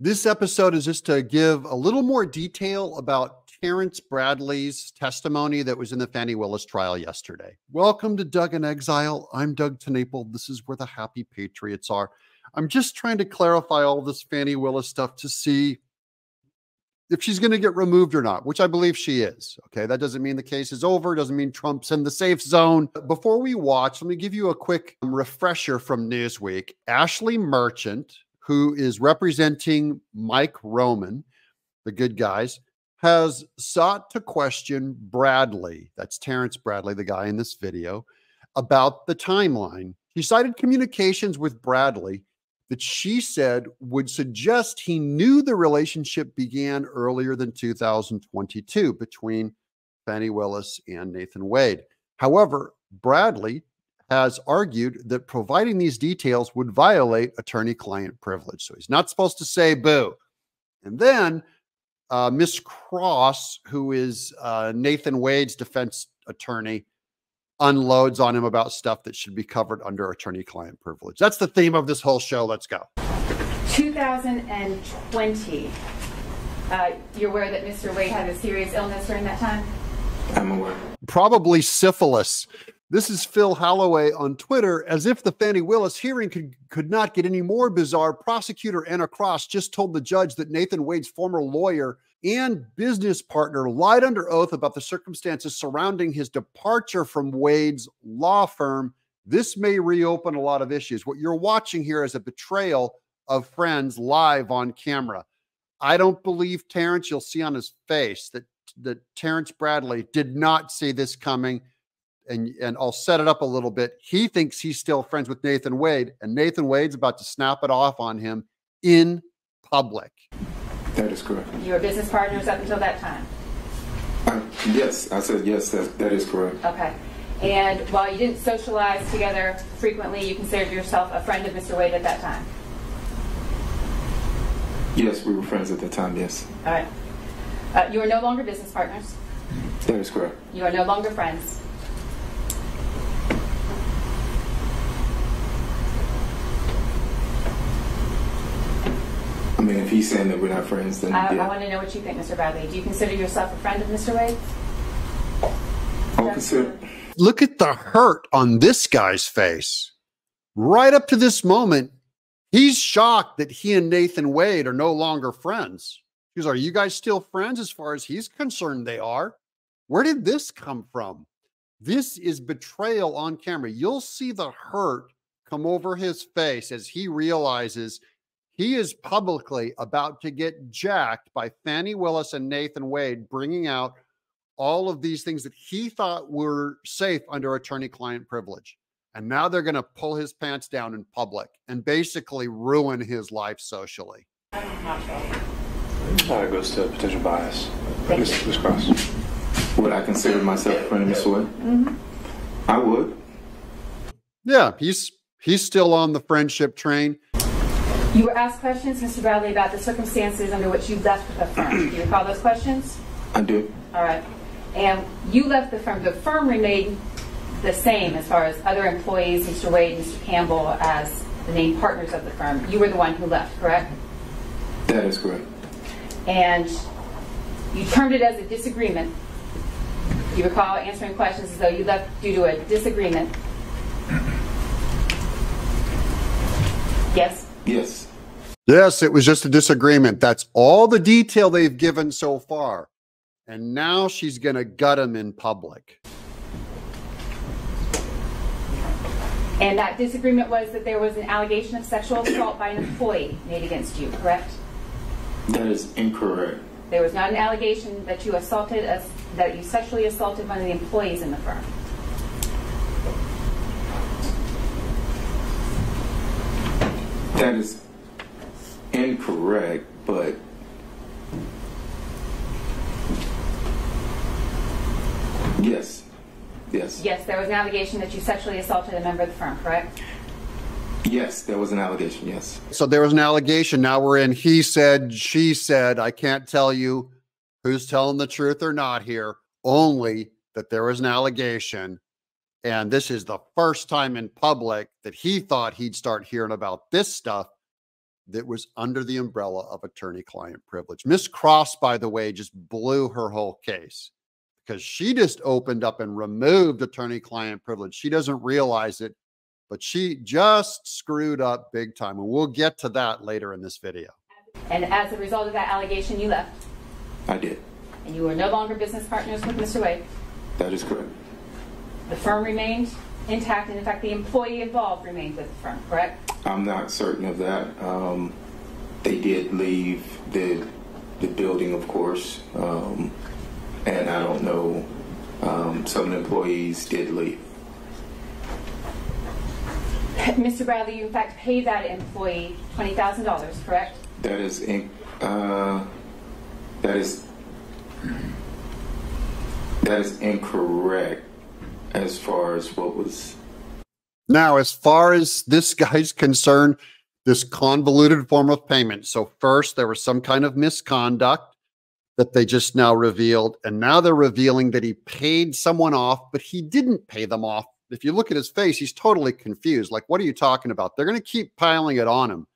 This episode is just to give a little more detail about Terrance Bradley's testimony that was in the Fani Willis trial yesterday. Welcome to Doug in Exile. I'm Doug TeNapel. This is where the happy patriots are. I'm just trying to clarify all this Fani Willis stuff to see if she's going to get removed or not, which I believe she is. Okay, that doesn't mean the case is over. Doesn't mean Trump's in the safe zone. Before we watch, let me give you a quick refresher from Newsweek. Ashley Merchant, who is representing Mike Roman, the good guys, has sought to question Bradley, that's Terrance Bradley, the guy in this video, about the timeline. He cited communications with Bradley that she said would suggest he knew the relationship began earlier than 2022 between Fani Willis and Nathan Wade. However, Bradley has argued that providing these details would violate attorney-client privilege. So he's not supposed to say boo. And then Miss Cross, who is Nathan Wade's defense attorney, unloads on him about stuff that should be covered under attorney-client privilege. That's the theme of this whole show. Let's go. 2020. You're aware that Mr. Wade had a serious illness during that time? I'm aware. Probably syphilis. This is Phil Holloway on Twitter. As if the Fani Willis hearing could not get any more bizarre, prosecutor Anna Cross just told the judge that Nathan Wade's former lawyer and business partner lied under oath about the circumstances surrounding his departure from Wade's law firm. This may reopen a lot of issues. What you're watching here is a betrayal of friends live on camera. I don't believe Terrance. You'll see on his face that Terrance Bradley did not see this coming. And I'll set it up a little bit. He thinks he's still friends with Nathan Wade, and Nathan Wade's about to snap it off on him in public. That is correct. You were business partners up until that time? Yes, I said yes, that is correct. Okay. And while you didn't socialize together frequently, you considered yourself a friend of Mr. Wade at that time? Yes, we were friends at that time, yes. All right. You are no longer business partners? That is correct. You are no longer friends? I mean, if he's saying that we're not friends, then I yeah. want to know what you think, Mr. Bradley. Do you consider yourself a friend of Mr. Wade? I'll consider. Look at the hurt on this guy's face. Right up to this moment, he's shocked that he and Nathan Wade are no longer friends. He goes, are you guys still friends? As far as he's concerned, they are. Where did this come from? This is betrayal on camera. You'll see the hurt come over his face as he realizes he is publicly about to get jacked by Fani Willis and Nathan Wade, bringing out all of these things that he thought were safe under attorney-client privilege. And now they're going to pull his pants down in public and basically ruin his life socially. It goes to potential bias. Ms. Cross. Would I consider myself a friend of Mr. Wade? Mm-hmm. I would. Yeah, he's still on the friendship train. You were asked questions, Mr. Bradley, about the circumstances under which you left the firm. Do you recall those questions? I do. All right. And you left the firm. The firm remained the same as far as other employees, Mr. Wade, Mr. Campbell, as the named partners of the firm. You were the one who left, correct? That is correct. And you termed it as a disagreement. Do you recall answering questions as though you left due to a disagreement? Yes? Yes. Yes, it was just a disagreement. That's all the detail they've given so far. And now she's going to gut him in public. And that disagreement was that there was an allegation of sexual assault by an employee made against you, correct? That is incorrect. There was not an allegation that you sexually assaulted one of the employees in the firm. That is incorrect, but yes. Yes. Yes, there was an allegation that you sexually assaulted a member of the firm, correct? Yes, there was an allegation, yes. So there was an allegation. Now we're in he said, she said. I can't tell you who's telling the truth or not here, only that there was an allegation. And this is the first time in public that he thought he'd start hearing about this stuff. that was under the umbrella of attorney-client privilege. Miss Cross, by the way, just blew her whole case because she just opened up and removed attorney-client privilege. She doesn't realize it, but she just screwed up big time. And we'll get to that later in this video. And as a result of that allegation, you left. I did. And you were no longer business partners with Mr. Wade. That is correct. The firm remained intact, and in fact, the employee involved remained with the firm, correct? I'm not certain of that. They did leave the building, of course, and I don't know. Some of the employees did leave. Mr. Bradley, you in fact paid that employee $20,000, correct? That is incorrect as far as what was. Now, as far as this guy's concerned, this convoluted form of payment. So first there was some kind of misconduct that they just now revealed. And now they're revealing that he paid someone off, but he didn't pay them off. If you look at his face, he's totally confused. Like, what are you talking about? They're going to keep piling it on him.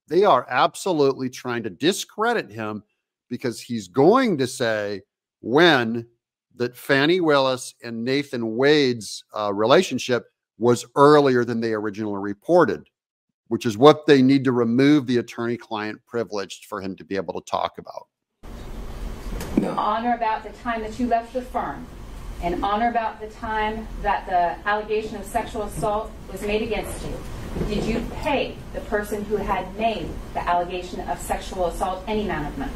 They are absolutely trying to discredit him because he's going to say when that Fani Willis and Nathan Wade's relationship was earlier than they originally reported, which is what they need to remove the attorney-client privilege for him to be able to talk about. No. On or about the time that you left the firm, and on or about the time that the allegation of sexual assault was made against you, did you pay the person who had made the allegation of sexual assault any amount of money?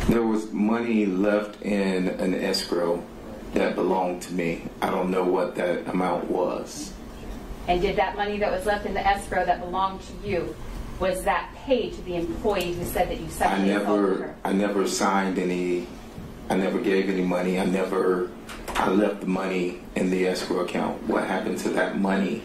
There was money left in an escrow that belonged to me. I don't know what that amount was. And did that money that was left in the escrow that belonged to you, was that paid to the employee who said that you sexually assaulted her? I never signed any, I never gave any money. I left the money in the escrow account. What happened to that money?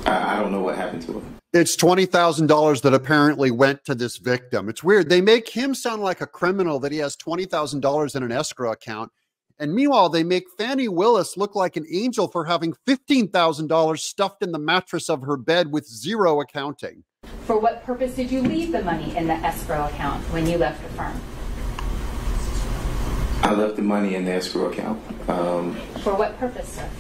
I don't know what happened to it. It's $20,000 that apparently went to this victim. It's weird. They make him sound like a criminal that he has $20,000 in an escrow account. And meanwhile, they make Fani Willis look like an angel for having $15,000 stuffed in the mattress of her bed with zero accounting. For what purpose did you leave the money in the escrow account when you left the firm? I left the money in the escrow account. For what purpose, sir?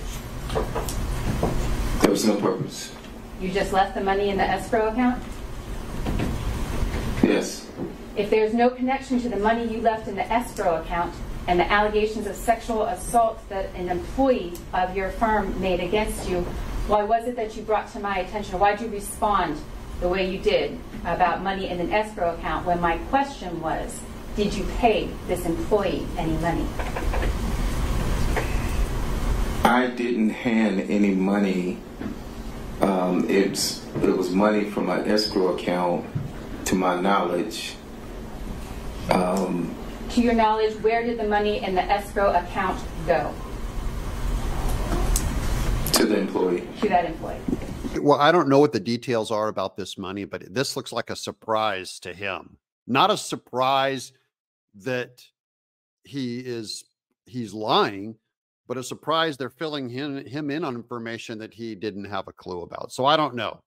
There was no purpose. You just left the money in the escrow account? Yes. If there's no connection to the money you left in the escrow account and the allegations of sexual assault that an employee of your firm made against you, why was it that you brought to my attention, why did you respond the way you did about money in an escrow account when my question was, did you pay this employee any money? I didn't hand any money. It was money from my escrow account, to my knowledge. To your knowledge, where did the money in the escrow account go? To the employee. To that employee. Well, I don't know what the details are about this money, but this looks like a surprise to him. Not a surprise that he's lying, but a surprise they're filling him in on information that he didn't have a clue about. So I don't know.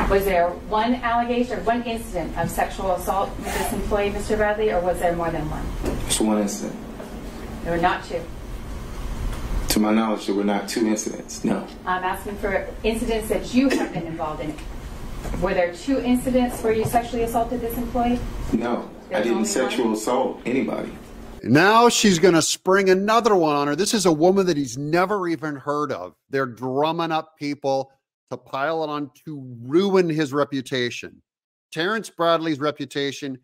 Was there one allegation or one incident of sexual assault with this employee, Mr. Bradley, or was there more than one? It's one incident. There were not two. To my knowledge, there were not two incidents, no. I'm asking for incidents that you have been involved in. Were there two incidents where you sexually assaulted this employee? No, I didn't sexual assault anybody. Now she's going to spring another one on her. This is a woman that he's never even heard of. They're drumming up people to pile it on to ruin his reputation. Terrance Bradley's reputation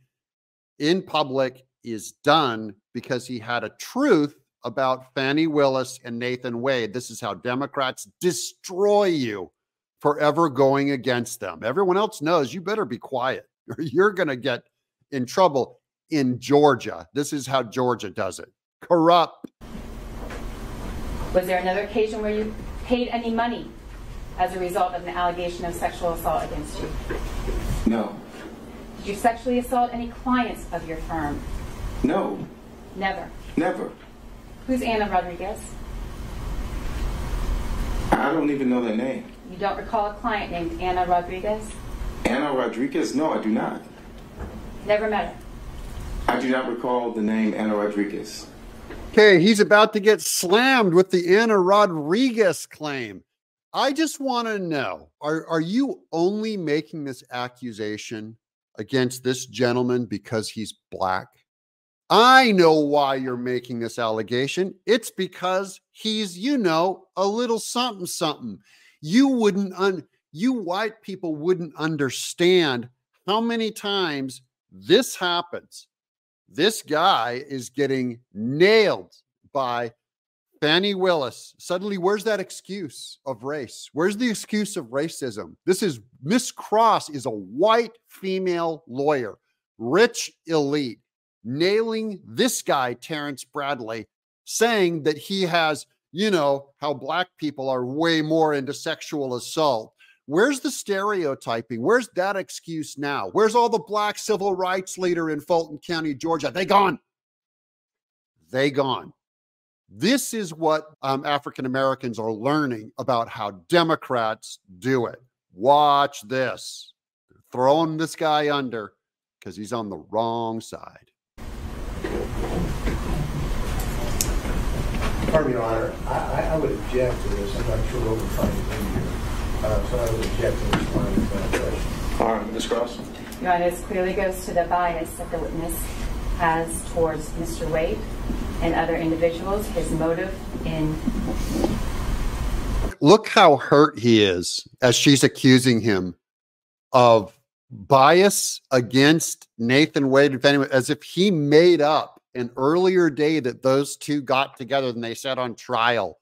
in public is done because he had a truth about Fani Willis and Nathan Wade. This is how Democrats destroy you for ever going against them. Everyone else knows you better be quiet or you're going to get in trouble in Georgia. This is how Georgia does it. Corrupt. Was there another occasion where you paid any money as a result of an allegation of sexual assault against you? No. Did you sexually assault any clients of your firm? No. Never. Never. Who's Anna Rodriguez? I don't even know that name. You don't recall a client named Anna Rodriguez? Anna Rodriguez? No, I do not. Never met her? I do not recall the name Anna Rodriguez. Okay, he's about to get slammed with the Anna Rodriguez claim. I just want to know, are you only making this accusation against this gentleman because he's black? I know why you're making this allegation. It's because he's, you know, a little something something. You white people wouldn't understand how many times this happens. This guy is getting nailed by Fani Willis. Suddenly, where's that excuse of race? Where's the excuse of racism? Miss Cross is a white female lawyer, rich elite, nailing this guy, Terrance Bradley, saying that he has, you know, how black people are way more into sexual assault. Where's the stereotyping? Where's that excuse now? Where's all the black civil rights leader in Fulton County, Georgia? They gone. They gone. This is what African Americans are learning about how Democrats do it. Watch this. They're throwing this guy under because he's on the wrong side. Pardon me, Your Honor. I would object to this. I'm not sure what we're trying to do here. So I would object to this line of question. All right, Ms. Cross. Your Honor, this clearly goes to the bias that the witness has towards Mr. Wade and other individuals, his motive in... Look how hurt he is as she's accusing him of bias against Nathan Wade and Fannie, as if he made up an earlier day that those two got together and they sat on trial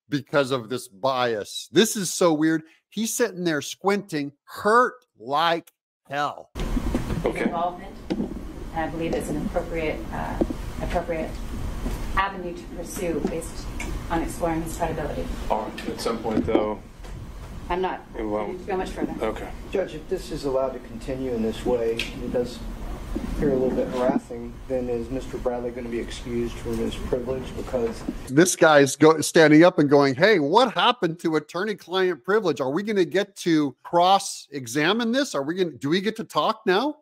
because of this bias. This is so weird. He's sitting there squinting, hurt like hell. His involvement, and I believe it's an appropriate avenue to pursue based on exploring his credibility. All right. At some point, though. I'm not going to go much further. Okay. Judge, if this is allowed to continue in this way, it does appear a little bit harassing, then is Mr. Bradley going to be excused from his privilege? Because this guy's standing up and going, hey, what happened to attorney-client privilege? Are we going to get to cross-examine this? Do we get to talk now?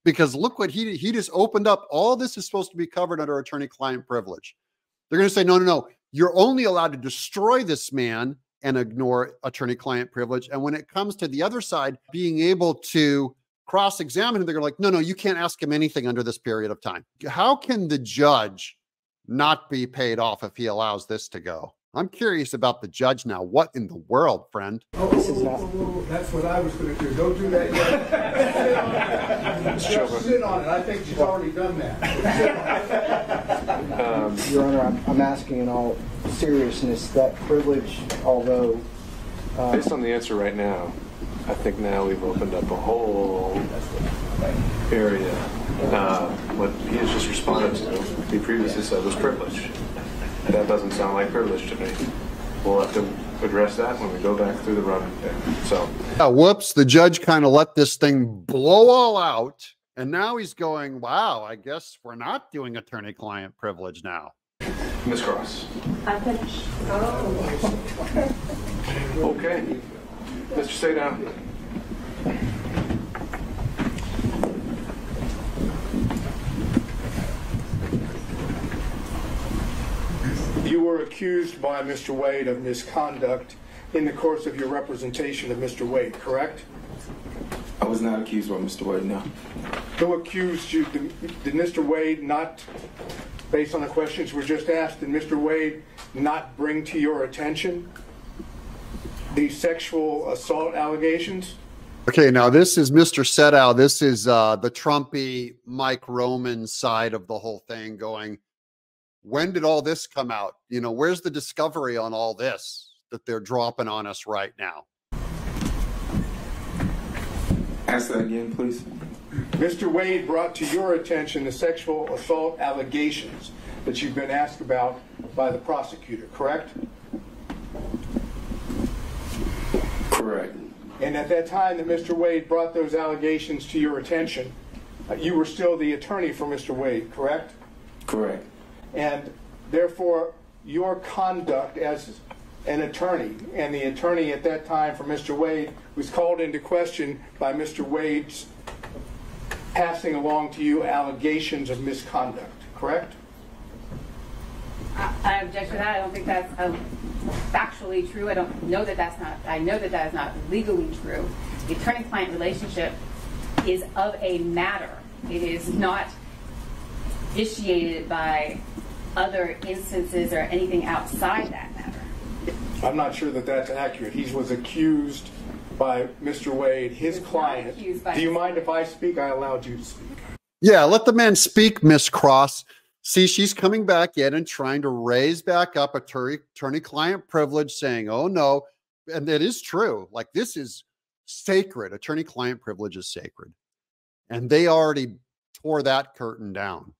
Because look what he just opened up. All this is supposed to be covered under attorney-client privilege. They're going to say, no. You're only allowed to destroy this man and ignore attorney-client privilege. And when it comes to the other side, being able to cross-examine him, they're like, no, you can't ask him anything under this period of time. How can the judge not be paid off if he allows this to go? I'm curious about the judge now. What in the world, friend? this is not... That's what I was going to do. Don't do that yet. Just sit on it. I think she's already done that. Your Honor, I'm asking in all seriousness that privilege, although... Based on the answer right now, I think now we've opened up a whole area. What he has just responded to, he previously said was privilege. That doesn't sound like privilege to me. We'll have to address that when we go back through the run there. So, whoops, the judge kind of let this thing blow all out. And now he's going, wow, I guess we're not doing attorney-client privilege now. Ms. Cross. I'm finished. Okay. Mr. Stay down. You were accused by Mr. Wade of misconduct in the course of your representation of Mr. Wade, correct? I was not accused by Mr. Wade, no. Who accused you? Did Mr. Wade not, based on the questions were just asked, did Mr. Wade not bring to your attention the sexual assault allegations? Okay, now this is Mr. Setow. This is the Trumpy Mike Roman side of the whole thing going, when did all this come out? You know, where's the discovery on all this that they're dropping on us right now? Ask that again, please. Mr. Wade brought to your attention the sexual assault allegations that you've been asked about by the prosecutor, correct? Correct. And at that time that Mr. Wade brought those allegations to your attention, you were still the attorney for Mr. Wade, correct? Correct. And therefore, your conduct as an attorney, and the attorney at that time for Mr. Wade was called into question by Mr. Wade's passing along to you allegations of misconduct, correct? I object to that. I don't think that's factually true. I don't know that that's not. I know that that is not legally true. The attorney-client relationship is of a matter. It is not vitiated by other instances or anything outside that matter. I'm not sure that that's accurate. He was accused by Mr. Wade, his client. Do you mind if I speak? I allowed you to speak. Yeah, let the man speak, Miss Cross. See, she's coming back in and trying to raise back up attorney-client privilege, saying, oh, no. And it is true. Like, this is sacred. Attorney-client privilege is sacred. And they already tore that curtain down.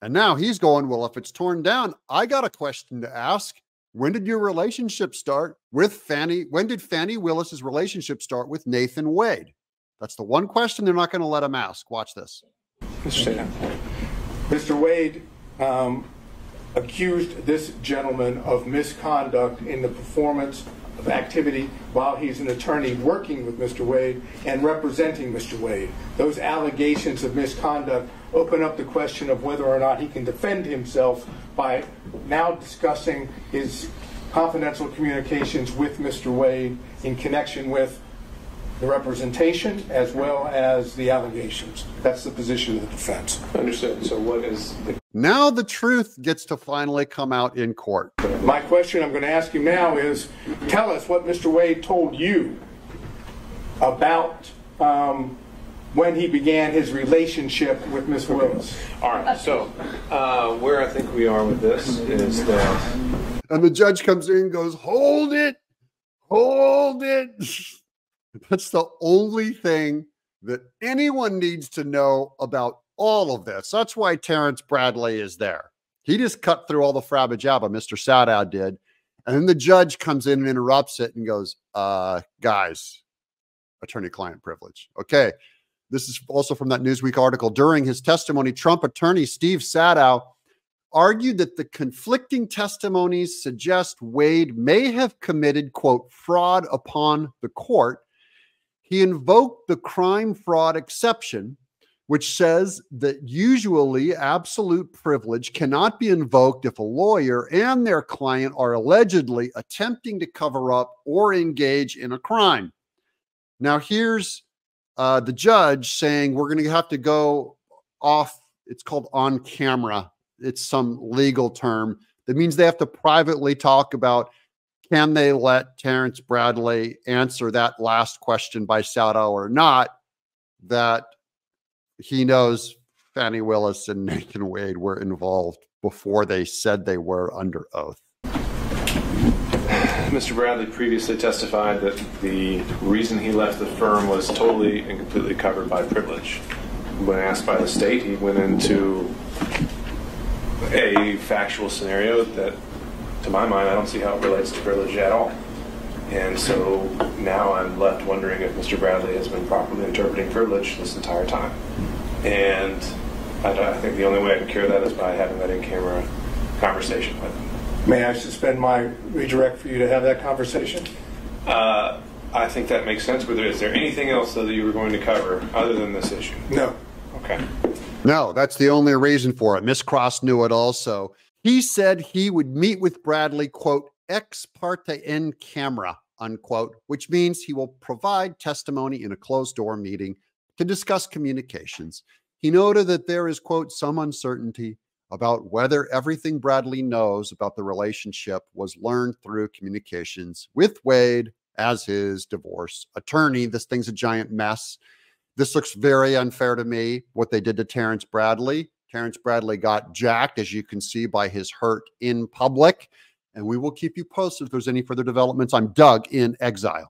And now he's going, well, if it's torn down, I got a question to ask. When did your relationship start with Fani? When did Fani Willis's relationship start with Nathan Wade? That's the one question they're not going to let him ask. Watch this. Mr. Wade accused this gentleman of misconduct in the performance of activity while he's an attorney working with Mr. Wade and representing Mr. Wade. Those allegations of misconduct open up the question of whether or not he can defend himself by now discussing his confidential communications with Mr. Wade in connection with the representation as well as the allegations. That's the position of the defense. Understood. So what is the... Now the truth gets to finally come out in court. My question I'm going to ask you now is, tell us what Mr. Wade told you about when he began his relationship with Ms. Willis. All right. So where I think we are with this is that... And the judge comes in and goes, hold it, hold it. That's the only thing that anyone needs to know about all of this. That's why Terrance Bradley is there. He just cut through all the frabba jabba, Mr. Sadow did. And then the judge comes in and interrupts it and goes, guys, attorney-client privilege. Okay. This is also from that Newsweek article. During his testimony, Trump attorney Steve Sadow argued that the conflicting testimonies suggest Wade may have committed, quote, fraud upon the court. He invoked the crime fraud exception, which says that usually absolute privilege cannot be invoked if a lawyer and their client are allegedly attempting to cover up or engage in a crime. Now, here's the judge saying we're going to have to go off. It's called on camera. It's some legal term that means they have to privately talk about, can they let Terrance Bradley answer that last question by Sadow or not, that he knows Fani Willis and Nathan Wade were involved before they said they were under oath. Mr. Bradley previously testified that the reason he left the firm was totally and completely covered by privilege. When asked by the state, he went into a factual scenario that, to my mind, I don't see how it relates to privilege at all. And so now I'm left wondering if Mr. Bradley has been properly interpreting privilege this entire time. And I think the only way I can cure that is by having that in-camera conversation with him. May I suspend my redirect for you to have that conversation? I think that makes sense. But is there anything else, though, that you were going to cover other than this issue? No. Okay. No, that's the only reason for it. Miss Cross knew it also. He said he would meet with Bradley, quote, ex parte in camera, unquote, which means he will provide testimony in a closed-door meeting to discuss communications. He noted that there is, quote, some uncertainty about whether everything Bradley knows about the relationship was learned through communications with Wade as his divorce attorney. This thing's a giant mess. This looks very unfair to me, what they did to Terrance Bradley. Terrance Bradley got jacked, as you can see, by his hurt in public. And we will keep you posted if there's any further developments. I'm Doug in Exile.